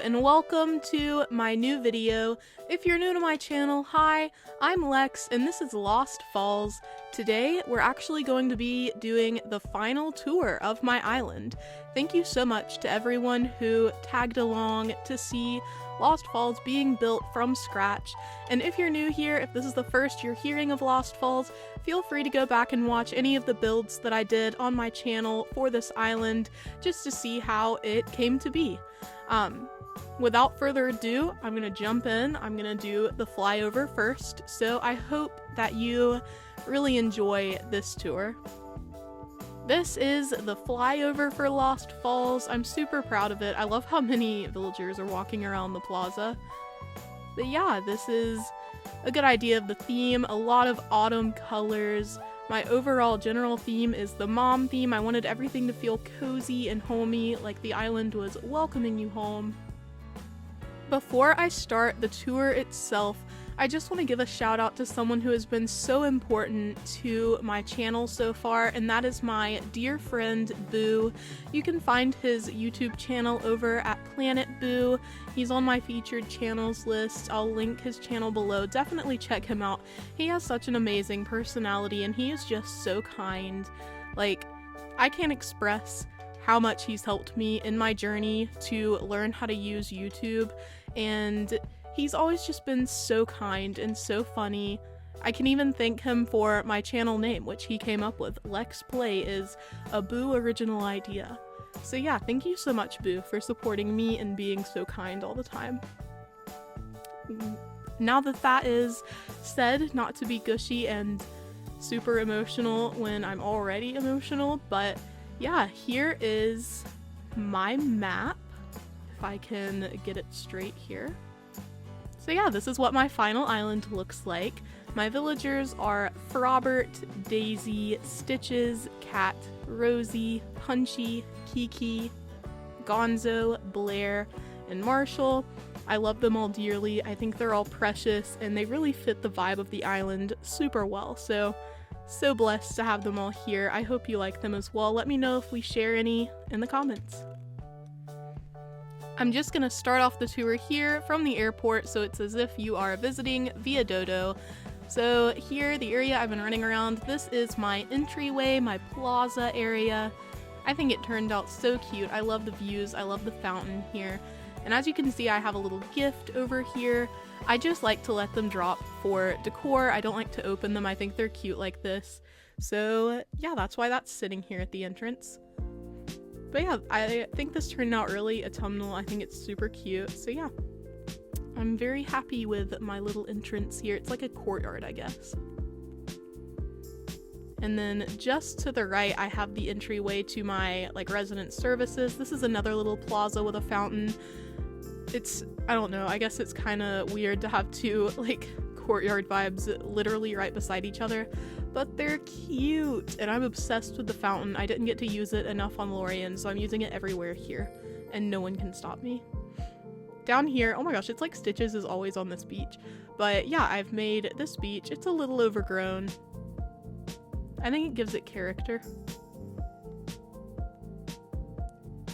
and welcome to my new video. If you're new to my channel, hi, I'm Lex and this is Lost Falls. Today we're actually going to be doing the final tour of my island. Thank you so much to everyone who tagged along to see Lost Falls being built from scratch. And if you're new here, if this is the first you're hearing of Lost Falls, feel free to go back and watch any of the builds that I did on my channel for this island just to see how it came to be. Without further ado, I'm gonna jump in. I'm gonna do the flyover first, so I hope that you really enjoy this tour. This is the flyover for Lost Falls. I'm super proud of it. I love how many villagers are walking around the plaza. But yeah, this is a good idea of the theme. A lot of autumn colors. My overall general theme is the mom theme. I wanted everything to feel cozy and homey, like the island was welcoming you home. Before I start the tour itself, I just want to give a shout out to someone who has been so important to my channel so far, and that is my dear friend Boo. You can find his YouTube channel over at Planet Boo. He's on my featured channels list. I'll link his channel below. Definitely check him out. He has such an amazing personality and he is just so kind. Like, I can't express how much he's helped me in my journey to learn how to use YouTube, and he's always just been so kind and so funny. I can even thank him for my channel name, which he came up with. Lex Play is a Boo original idea. So yeah, thank you so much, Boo, for supporting me and being so kind all the time. Now that that is said, not to be gushy and super emotional when I'm already emotional, but yeah, here is my map, if I can get it straight here. So yeah, this is what my final island looks like. My villagers are Frobert, Daisy, Stitches, Cat, Rosie, Punchy, Kiki, Gonzo, Blair, and Marshall. I love them all dearly. I think they're all precious and they really fit the vibe of the island super well. So blessed to have them all here. I hope you like them as well. Let me know if we share any in the comments. I'm just gonna start off the tour here from the airport, so it's as if you are visiting via Dodo. So here, the area I've been running around, this is my entryway, my plaza area. I think it turned out so cute. I love the views, I love the fountain here. And as you can see, I have a little gift over here. I just like to let them drop for decor. I don't like to open them. I think they're cute like this. So yeah, that's why that's sitting here at the entrance. But yeah, I think this turned out really autumnal. I think it's super cute. So yeah, I'm very happy with my little entrance here. It's like a courtyard, I guess. And then just to the right, I have the entryway to my resident services. This is another little plaza with a fountain. It's, I don't know, I guess it's kind of weird to have two courtyard vibes literally right beside each other, but they're cute and I'm obsessed with the fountain. I didn't get to use it enough on Lorien, so I'm using it everywhere here and no one can stop me. Down here, oh my gosh, it's like Stitches is always on this beach, but yeah, I've made this beach. It's a little overgrown. I think it gives it character.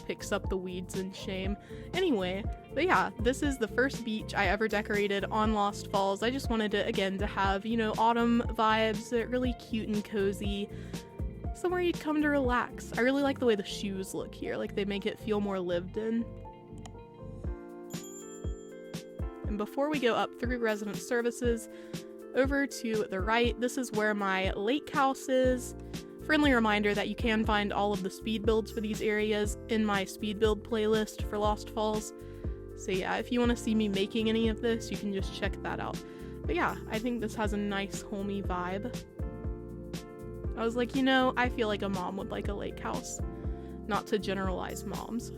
Picks up the weeds and shame. Anyway, but yeah, this is the first beach I ever decorated on Lost Falls. I just wanted to, again, to have, you know, autumn vibes, really cute and cozy, somewhere you'd come to relax. I really like the way the shoes look here, like they make it feel more lived in. And before we go up through resident services, over to the right, this is where my lake house is. Friendly reminder that you can find all of the speed builds for these areas in my speed build playlist for Lost Falls. So yeah, if you want to see me making any of this, you can just check that out. But yeah, I think this has a nice homey vibe. I was like, you know, I feel like a mom would like a lake house. Not to generalize moms.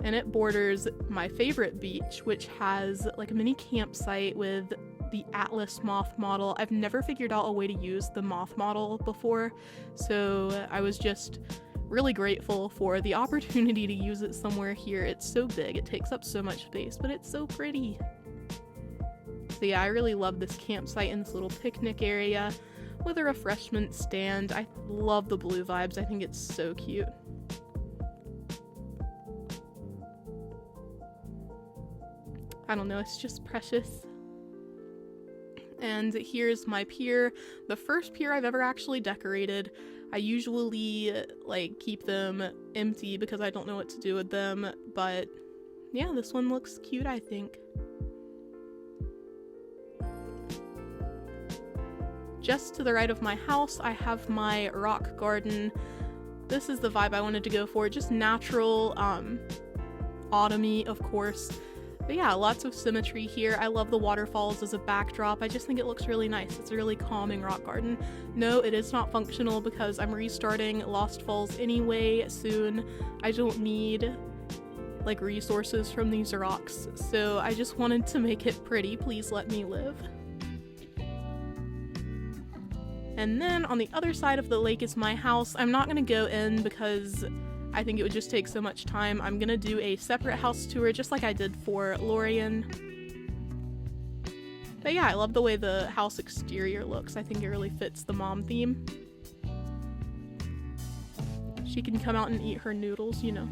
And it borders my favorite beach, which has a mini campsite with the Atlas moth model. I've never figured out a way to use the moth model before, so I was just really grateful for the opportunity to use it somewhere here. It's so big, it takes up so much space, but it's so pretty. So yeah, I really love this campsite and this little picnic area with a refreshment stand. I love the blue vibes. I think it's so cute. I don't know, it's just precious. And here's my pier, the first pier I've ever actually decorated. I usually like keep them empty because I don't know what to do with them, but yeah, this one looks cute, I think. Just to the right of my house, I have my rock garden. This is the vibe I wanted to go for, just natural, autumny, of course. But yeah, lots of symmetry here. I love the waterfalls as a backdrop. I just think it looks really nice. It's a really calming rock garden. No, it is not functional because I'm restarting Lost Falls anyway soon. I don't need like resources from these rocks, so I just wanted to make it pretty. Please let me live. And then on the other side of the lake is my house. I'm not gonna go in because I think it would just take so much time. I'm gonna do a separate house tour just like I did for Lorien. But yeah, I love the way the house exterior looks. I think it really fits the mom theme. She can come out and eat her noodles, you know.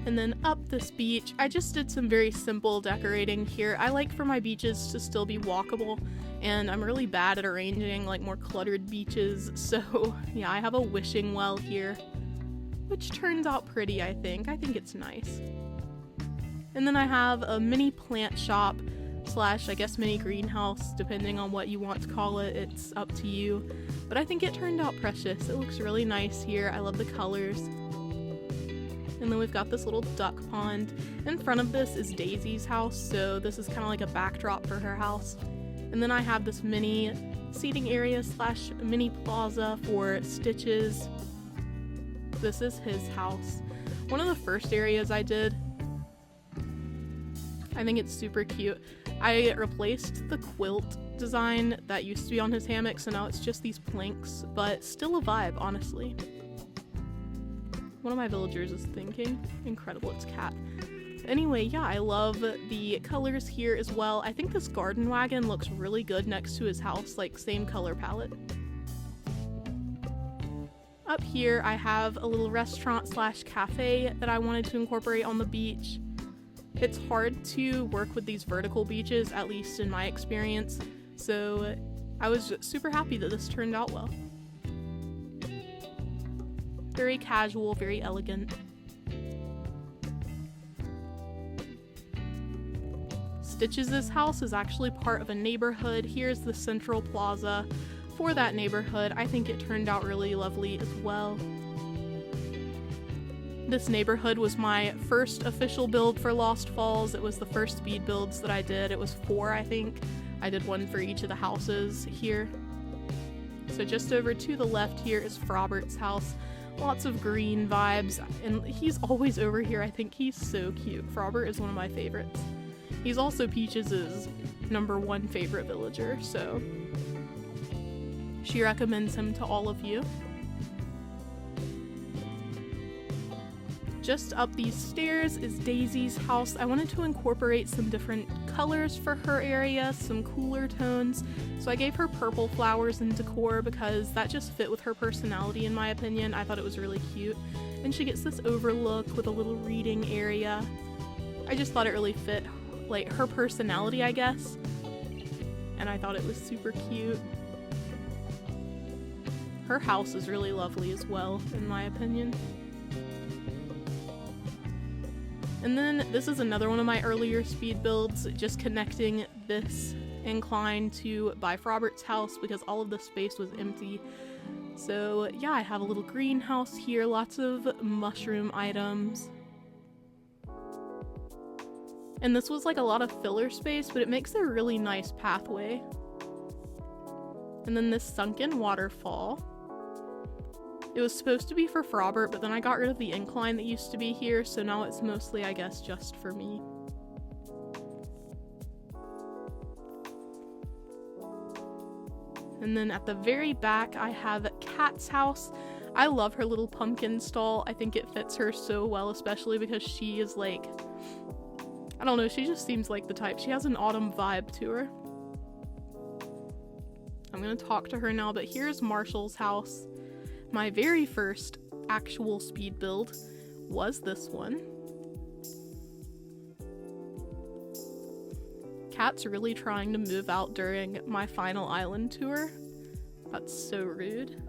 And then up this beach, I just did some very simple decorating here. I like for my beaches to still be walkable, and I'm really bad at arranging like more cluttered beaches, so yeah, I have a wishing well here, which turns out pretty, I think. I think it's nice. And then I have a mini plant shop slash, I guess, mini greenhouse, depending on what you want to call it. It's up to you, but I think it turned out precious. It looks really nice here. I love the colors. And then we've got this little duck pond. In front of this is Daisy's house, so this is kind of like a backdrop for her house. And then I have this mini seating area slash mini plaza for Stitches. This is his house. One of the first areas I did. I think it's super cute. I replaced the quilt design that used to be on his hammock, so now it's just these planks, but still a vibe, honestly. One of my villagers is thinking. Incredible, it's cat. Anyway, yeah, I love the colors here as well. I think this garden wagon looks really good next to his house, like same color palette. Up here, I have a little restaurant slash cafe that I wanted to incorporate on the beach. It's hard to work with these vertical beaches, at least in my experience, so I was super happy that this turned out well. Very casual, very elegant. Stitches' house is actually part of a neighborhood. Here's the central plaza for that neighborhood. I think it turned out really lovely as well. This neighborhood was my first official build for Lost Falls. It was the first speed builds that I did. It was 4, I think. I did one for each of the houses here. So just over to the left here is Frobert's house. Lots of green vibes, and he's always over here. I think he's so cute. Frobert is one of my favorites. He's also Peaches' #1 favorite villager, so she recommends him to all of you. Just up these stairs is Daisy's house. I wanted to incorporate some different colors for her area, some cooler tones, so I gave her purple flowers and decor because that just fit with her personality in my opinion. I thought it was really cute. And she gets this overlook with a little reading area. I just thought it really fit like her personality, I guess, and I thought it was super cute. Her house is really lovely as well, in my opinion. And then this is another one of my earlier speed builds, just connecting this incline to by Frobert's house because all of the space was empty. So yeah, I have a little greenhouse here, lots of mushroom items. And this was like a lot of filler space, but it makes a really nice pathway. And then this sunken waterfall. It was supposed to be for Frobert, but then I got rid of the incline that used to be here, so now it's mostly, I guess, just for me. And then at the very back, I have Kat's house. I love her little pumpkin stall. I think it fits her so well, especially because she is like, I don't know, she just seems like the type. She has an autumn vibe to her. I'm gonna talk to her now, but here's Marshall's house. My very first actual speed build was this one. Cat's really trying to move out during my final island tour. That's so rude.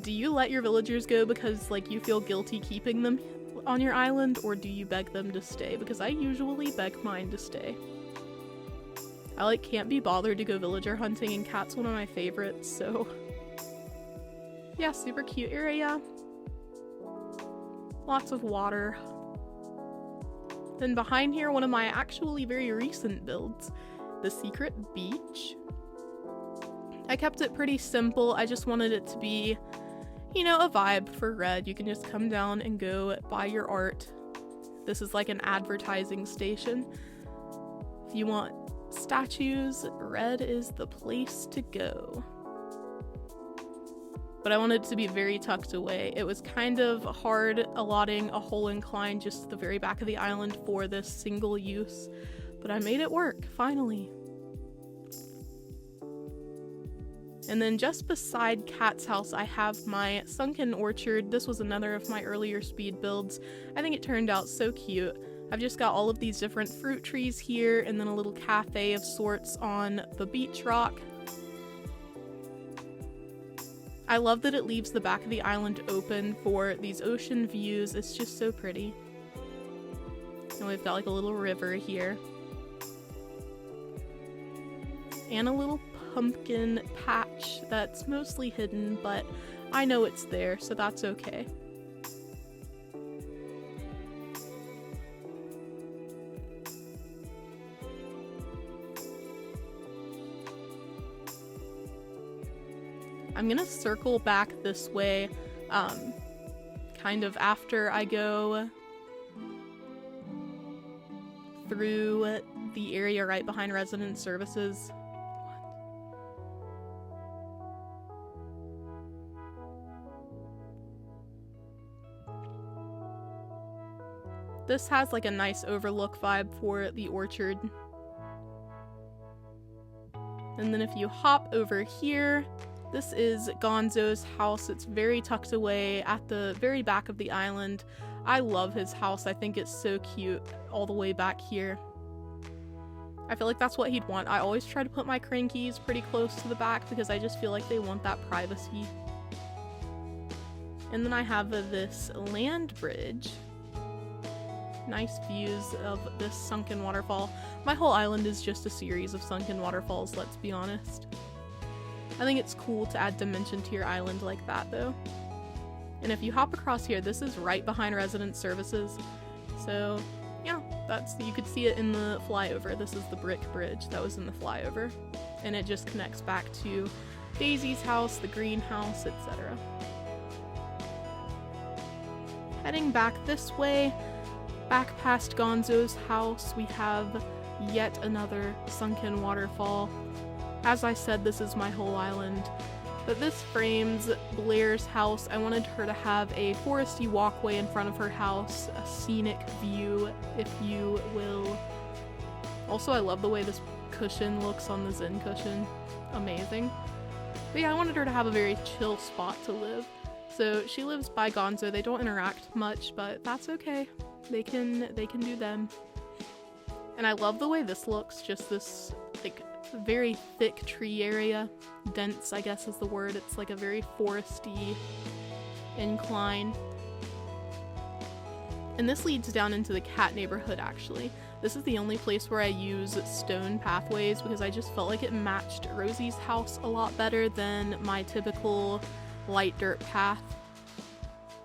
Do you let your villagers go because like you feel guilty keeping them on your island, or do you beg them to stay? Because I usually beg mine to stay. I like can't be bothered to go villager hunting, and Cat's one of my favorites, so yeah, super cute area. Lots of water. Then behind here, one of my actually very recent builds, the secret beach. I kept it pretty simple. I just wanted it to be, you know, a vibe for Red. You can just come down and go buy your art. This is like an advertising station. If you want statues, Red is the place to go. But I wanted it to be very tucked away. It was kind of hard allotting a whole incline just to the very back of the island for this single use, but I made it work, finally. And then just beside Cat's house, I have my sunken orchard. This was another of my earlier speed builds. I think it turned out so cute. I've just got all of these different fruit trees here, and then a little cafe of sorts on the beach rock. I love that it leaves the back of the island open for these ocean views. It's just so pretty. And we've got like a little river here. And a little pumpkin patch that's mostly hidden, but I know it's there, so that's okay. I'm gonna circle back this way, kind of after I go through the area right behind resident services. This has like a nice overlook vibe for the orchard. And then if you hop over here, this is Gonzo's house. It's very tucked away at the very back of the island. I love his house. I think it's so cute all the way back here. I feel like that's what he'd want. I always try to put my crankies pretty close to the back because I just feel like they want that privacy. And then I have this land bridge. Nice views of this sunken waterfall. My whole island is just a series of sunken waterfalls, let's be honest. I think it's cool to add dimension to your island like that though. And if you hop across here, this is right behind resident services. So yeah, you could see it in the flyover. This is the brick bridge that was in the flyover. And it just connects back to Daisy's house, the greenhouse, etc. Heading back this way, back past Gonzo's house, we have yet another sunken waterfall. As I said, this is my whole island, but this frames Blair's house. I wanted her to have a foresty walkway in front of her house, a scenic view, if you will. Also, I love the way this cushion looks on the Zen cushion. Amazing. But yeah, I wanted her to have a very chill spot to live. So she lives by Gonzo. They don't interact much, but that's okay. They can do them. And I love the way this looks, just this like very thick tree area. Dense, I guess is the word. It's like a very foresty incline. And this leads down into the cat neighborhood actually. This is the only place where I use stone pathways because I just felt like it matched Rosie's house a lot better than my typical light dirt path.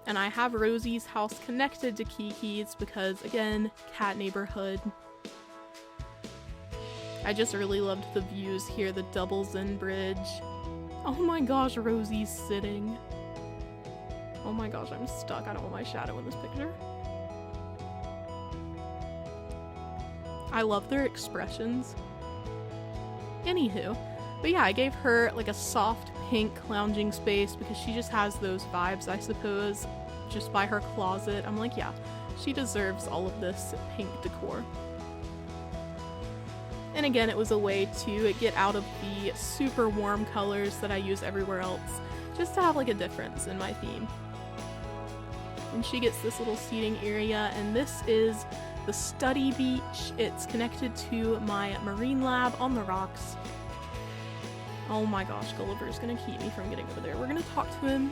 And I have Rosie's house connected to Kiki's because, again, cat neighborhood. I just really loved the views here, the double Zen bridge. Oh my gosh, Rosie's sitting. Oh my gosh, I'm stuck. I don't want my shadow in this picture. I love their expressions. Anywho, but yeah, I gave her like a soft pink lounging space because she just has those vibes, I suppose, just by her closet. I'm like, yeah, she deserves all of this pink decor. And again, it was a way to get out of the super warm colors that I use everywhere else, just to have like a difference in my theme. And she gets this little seating area, and this is the study beach. It's connected to my marine lab on the rocks. Oh my gosh, Gulliver's gonna keep me from getting over there. We're gonna talk to him.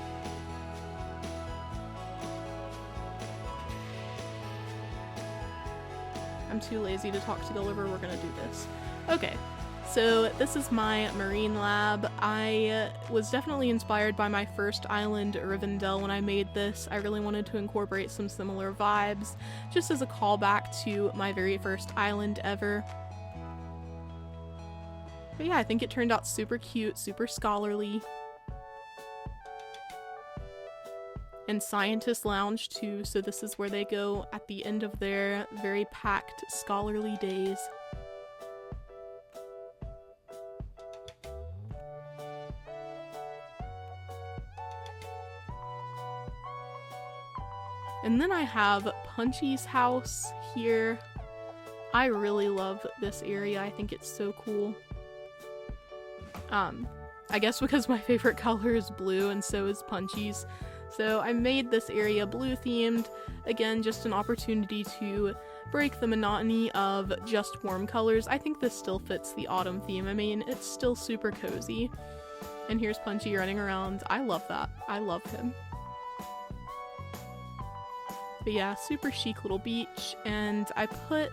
I'm too lazy to talk to Gulliver, we're gonna do this. Okay, so this is my marine lab. I was definitely inspired by my first island, Rivendell, when I made this. I really wanted to incorporate some similar vibes, just as a callback to my very first island ever. But yeah, I think it turned out super cute, super scholarly. And scientists lounge too, so this is where they go at the end of their very packed scholarly days. And then I have Punchy's house here. I really love this area. I think it's so cool. I guess because my favorite color is blue and so is Punchy's. So I made this area blue themed. Again, just an opportunity to break the monotony of just warm colors. I think this still fits the autumn theme. I mean, it's still super cozy. And here's Punchy running around. I love that. I love him. But yeah, super chic little beach. And I put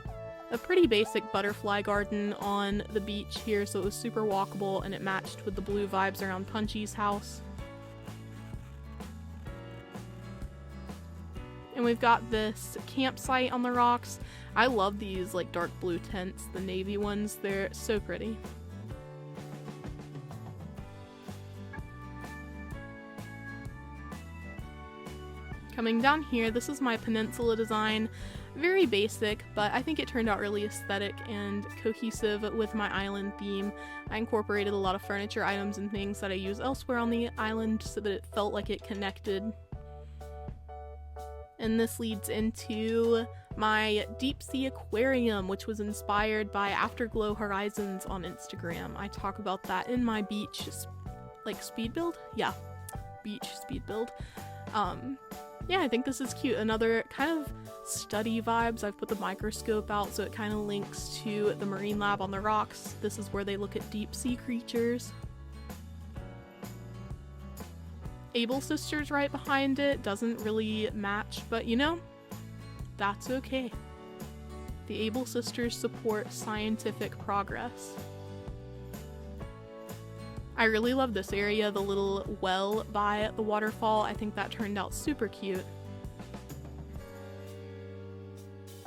a pretty basic butterfly garden on the beach here, so it was super walkable and it matched with the blue vibes around Punchy's house. And we've got this campsite on the rocks. I love these like dark blue tents, the navy ones. They're so pretty. Coming down here, this is my peninsula design. Very basic, but I think it turned out really aesthetic and cohesive with my island theme. I incorporated a lot of furniture items and things that I use elsewhere on the island so that it felt like it connected. And this leads into my deep sea aquarium, which was inspired by Afterglow Horizons on Instagram. I talk about that in my beach, speed build? Yeah, beach speed build. Yeah, I think this is cute. Another kind of study vibes. I've put the microscope out so it kind of links to the marine lab on the rocks. This is where they look at deep sea creatures. Able Sisters right behind it doesn't really match, but you know, that's okay. The Able Sisters support scientific progress. I really love this area, the little well by the waterfall. I think that turned out super cute.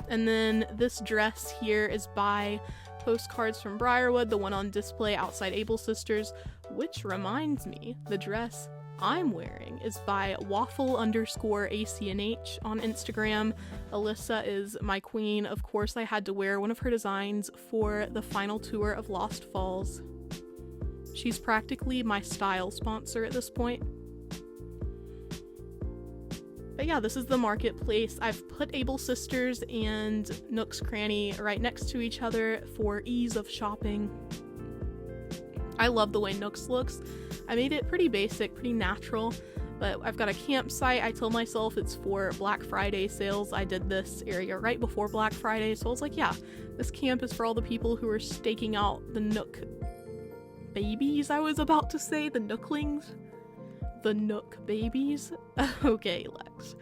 And then this dress here is by Postcards from Briarwood, the one on display outside Able Sisters, which reminds me, the dress I'm wearing is by waffle_ACNH on Instagram. Alyssa is my queen. Of course, I had to wear one of her designs for the final tour of Lost Falls. She's practically my style sponsor at this point. But yeah, this is the marketplace. I've put Able Sisters and Nook's Cranny right next to each other for ease of shopping. I love the way Nook's looks. I made it pretty basic, pretty natural, but I've got a campsite. I tell myself it's for Black Friday sales. I did this area right before Black Friday, so I was like, yeah, this camp is for all the people who are staking out the Nook babies, I was about to say, the Nooklings. The Nook babies. Okay, Lex.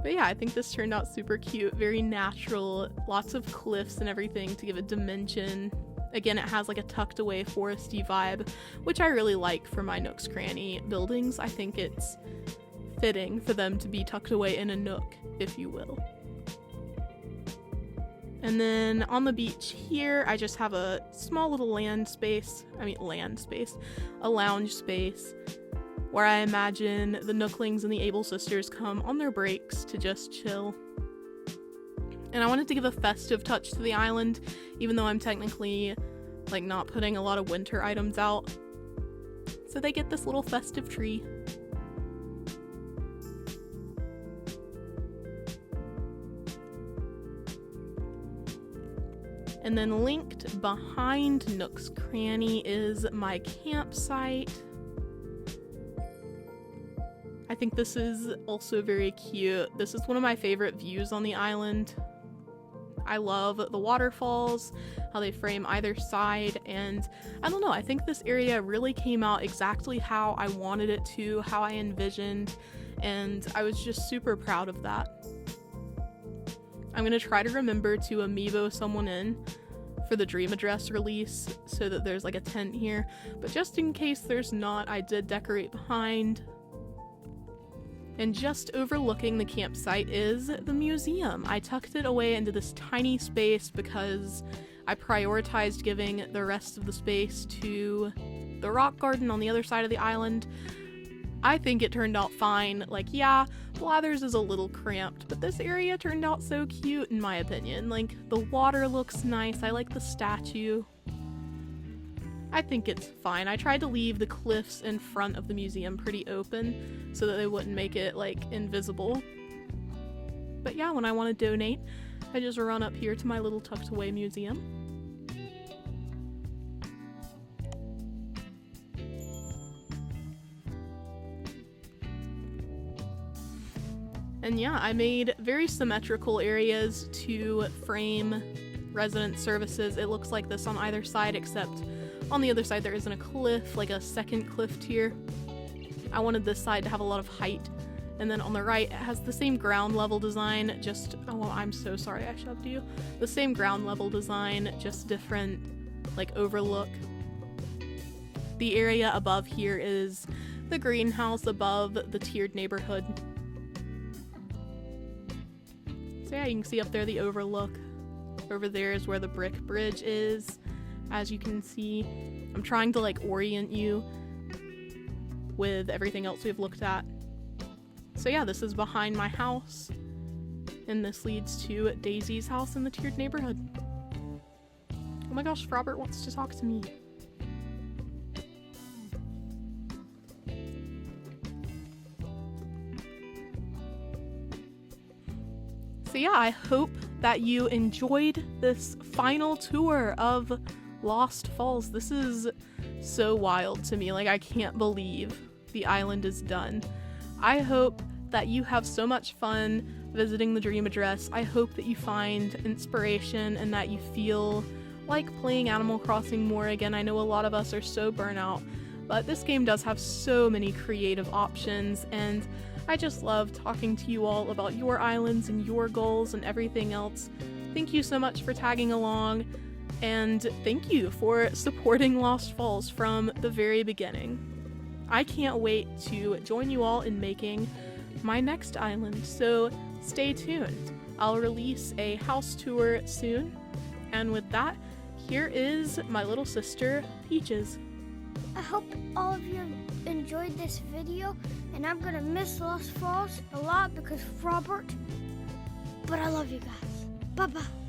But yeah, I think this turned out super cute, very natural, lots of cliffs and everything to give it dimension. Again, it has like a tucked away foresty vibe, which I really like for my Nook's Cranny buildings. I think it's fitting for them to be tucked away in a nook, if you will. And then on the beach here, I just have a small little a lounge space, where I imagine the Nooklings and the Able Sisters come on their breaks to just chill. And I wanted to give a festive touch to the island, even though I'm technically not putting a lot of winter items out. So they get this little festive tree. And then linked behind Nook's Cranny is my campsite. I think this is also very cute. This is one of my favorite views on the island. I love the waterfalls, how they frame either side, and I don't know, I think this area really came out exactly how I wanted it to, how I envisioned, and I was just super proud of that. I'm gonna try to remember to amiibo someone in for the Dream Address release so that there's like a tent here, but just in case there's not, I did decorate behind. And just overlooking the campsite is the museum. I tucked it away into this tiny space because I prioritized giving the rest of the space to the rock garden on the other side of the island. I think it turned out fine. Like, yeah, Blathers is a little cramped, but this area turned out so cute in my opinion. Like, the water looks nice. I like the statue. I think it's fine. I tried to leave the cliffs in front of the museum pretty open so that they wouldn't make it, like, invisible. But yeah, when I want to donate, I just run up here to my little tucked away museum. And yeah, I made very symmetrical areas to frame resident services. It looks like this on either side, except on the other side there isn't a cliff, like a second cliff tier. I wanted this side to have a lot of height. And then on the right, it has the same ground level design, just, oh, I'm so sorry I shoved you. The same ground level design, just different, like, overlook. The area above here is the greenhouse above the tiered neighborhood. So yeah, you can see up there the overlook. Over there is where the brick bridge is. As you can see, I'm trying to like orient you with everything else we've looked at. So yeah, this is behind my house, and this leads to Daisy's house in the tiered neighborhood. Oh my gosh, Robert wants to talk to me. So yeah, I hope that you enjoyed this final tour of Lost Falls. This is so wild to me. Like, I can't believe the island is done. I hope that you have so much fun visiting the Dream Address. I hope that you find inspiration and that you feel like playing Animal Crossing more again. I know a lot of us are so burnt out, but this game does have so many creative options, and I just love talking to you all about your islands and your goals and everything else. Thank you so much for tagging along, and thank you for supporting Lost Falls from the very beginning. I can't wait to join you all in making my next island, so stay tuned. I'll release a house tour soon, and with that, here is my little sister, Peaches. I hope all of you enjoyed this video, and I'm gonna miss Lost Falls a lot because of Robert, but I love you guys. Bye-bye.